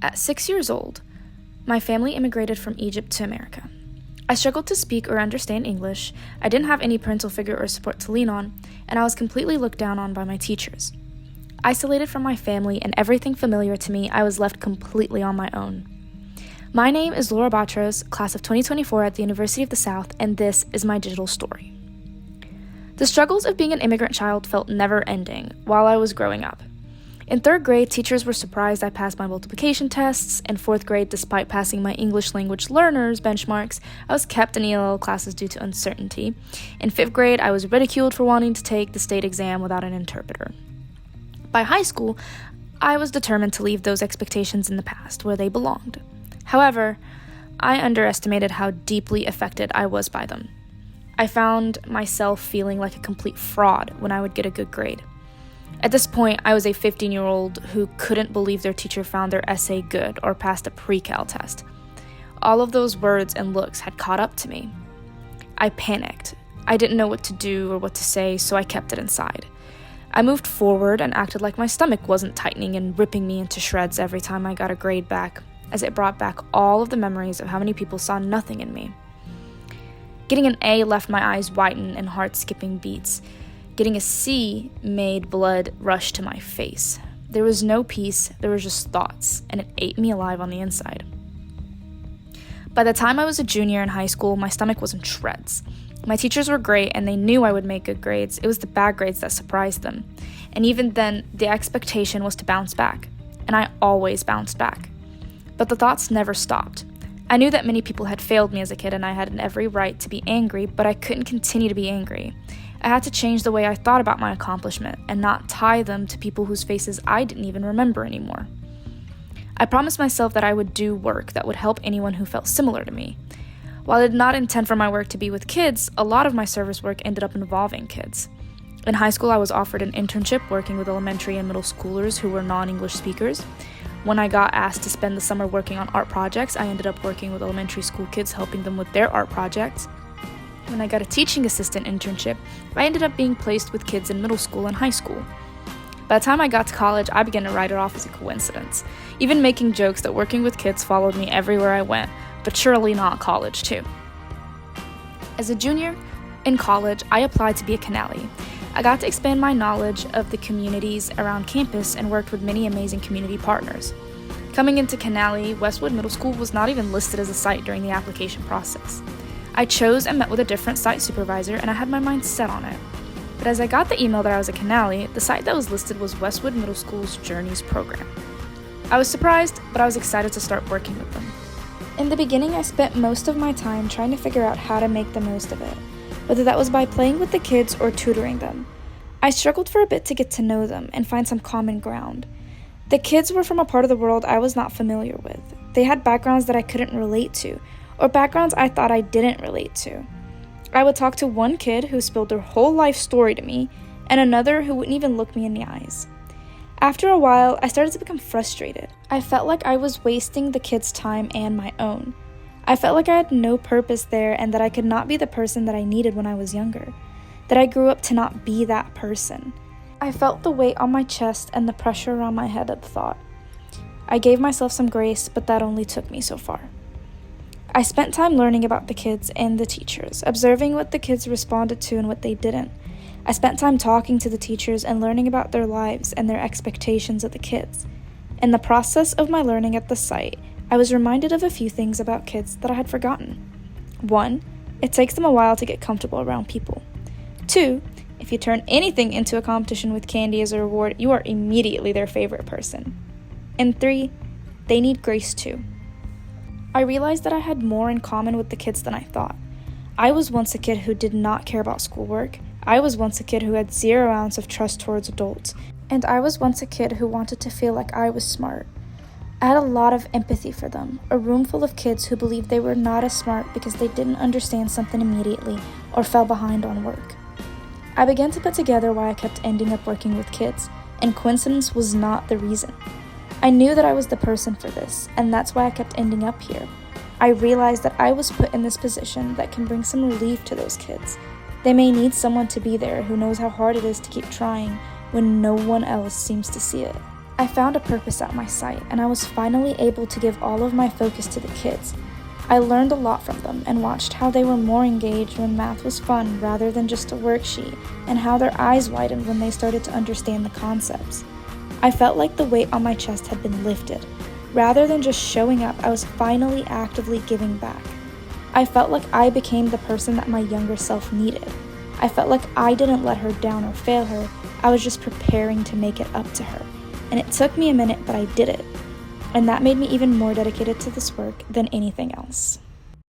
At 6 years old, my family immigrated from Egypt to America. I struggled to speak or understand English, I didn't have any parental figure or support to lean on, and I was completely looked down on by my teachers. Isolated from my family and everything familiar to me, I was left completely on my own. My name is Laura Botros, class of 2024 at the University of the South, and this is my digital story. The struggles of being an immigrant child felt never-ending while I was growing up. In 3rd grade, teachers were surprised I passed my multiplication tests. In 4th grade, despite passing my English language learners benchmarks, I was kept in ELL classes due to uncertainty. In 5th grade, I was ridiculed for wanting to take the state exam without an interpreter. By high school, I was determined to leave those expectations in the past, where they belonged. However, I underestimated how deeply affected I was by them. I found myself feeling like a complete fraud when I would get a good grade. At this point, I was a 15-year-old who couldn't believe their teacher found their essay good or passed a pre-cal test. All of those words and looks had caught up to me. I panicked. I didn't know what to do or what to say, so I kept it inside. I moved forward and acted like my stomach wasn't tightening and ripping me into shreds every time I got a grade back, as it brought back all of the memories of how many people saw nothing in me. Getting an A left my eyes widen and heart skipping beats. Getting a C made blood rush to my face. There was no peace, there was just thoughts, and it ate me alive on the inside. By the time I was a junior in high school, my stomach was in shreds. My teachers were great and they knew I would make good grades. It was the bad grades that surprised them. And even then, the expectation was to bounce back. And I always bounced back. But the thoughts never stopped. I knew that many people had failed me as a kid and I had every right to be angry, but I couldn't continue to be angry. I had to change the way I thought about my accomplishment and not tie them to people whose faces I didn't even remember anymore. I promised myself that I would do work that would help anyone who felt similar to me. While I did not intend for my work to be with kids, a lot of my service work ended up involving kids. In high school, I was offered an internship working with elementary and middle schoolers who were non-English speakers. When I got asked to spend the summer working on art projects, I ended up working with elementary school kids, helping them with their art projects. When I got a teaching assistant internship, I ended up being placed with kids in middle school and high school. By the time I got to college, I began to write it off as a coincidence, even making jokes that working with kids followed me everywhere I went, but surely not college too. As a junior in college, I applied to be a Canale. I got to expand my knowledge of the communities around campus and worked with many amazing community partners. Coming into Canale, Westwood Middle School was not even listed as a site during the application process. I chose and met with a different site supervisor, and I had my mind set on it. But as I got the email that I was a Canale, the site that was listed was Westwood Middle School's Journeys program. I was surprised, but I was excited to start working with them. In the beginning, I spent most of my time trying to figure out how to make the most of it, whether that was by playing with the kids or tutoring them. I struggled for a bit to get to know them and find some common ground. The kids were from a part of the world I was not familiar with. They had backgrounds that I couldn't relate to, or backgrounds I thought I didn't relate to. I would talk to one kid who spilled their whole life story to me, and another who wouldn't even look me in the eyes. After a while, I started to become frustrated. I felt like I was wasting the kids' time and my own. I felt like I had no purpose there and that I could not be the person that I needed when I was younger, that I grew up to not be that person. I felt the weight on my chest and the pressure around my head at the thought. I gave myself some grace, but that only took me so far. I spent time learning about the kids and the teachers, observing what the kids responded to and what they didn't. I spent time talking to the teachers and learning about their lives and their expectations of the kids. In the process of my learning at the site, I was reminded of a few things about kids that I had forgotten. 1, it takes them a while to get comfortable around people. 2, if you turn anything into a competition with candy as a reward, you are immediately their favorite person. And 3, they need grace too. I realized that I had more in common with the kids than I thought. I was once a kid who did not care about schoolwork. I was once a kid who had 0 ounce of trust towards adults. And I was once a kid who wanted to feel like I was smart. I had a lot of empathy for them, a room full of kids who believed they were not as smart because they didn't understand something immediately or fell behind on work. I began to put together why I kept ending up working with kids, and coincidence was not the reason. I knew that I was the person for this, and that's why I kept ending up here. I realized that I was put in this position that can bring some relief to those kids. They may need someone to be there who knows how hard it is to keep trying when no one else seems to see it. I found a purpose at my site, and I was finally able to give all of my focus to the kids. I learned a lot from them and watched how they were more engaged when math was fun rather than just a worksheet, and how their eyes widened when they started to understand the concepts. I felt like the weight on my chest had been lifted. Rather than just showing up, I was finally actively giving back. I felt like I became the person that my younger self needed. I felt like I didn't let her down or fail her. I was just preparing to make it up to her. And it took me a minute, but I did it. And that made me even more dedicated to this work than anything else.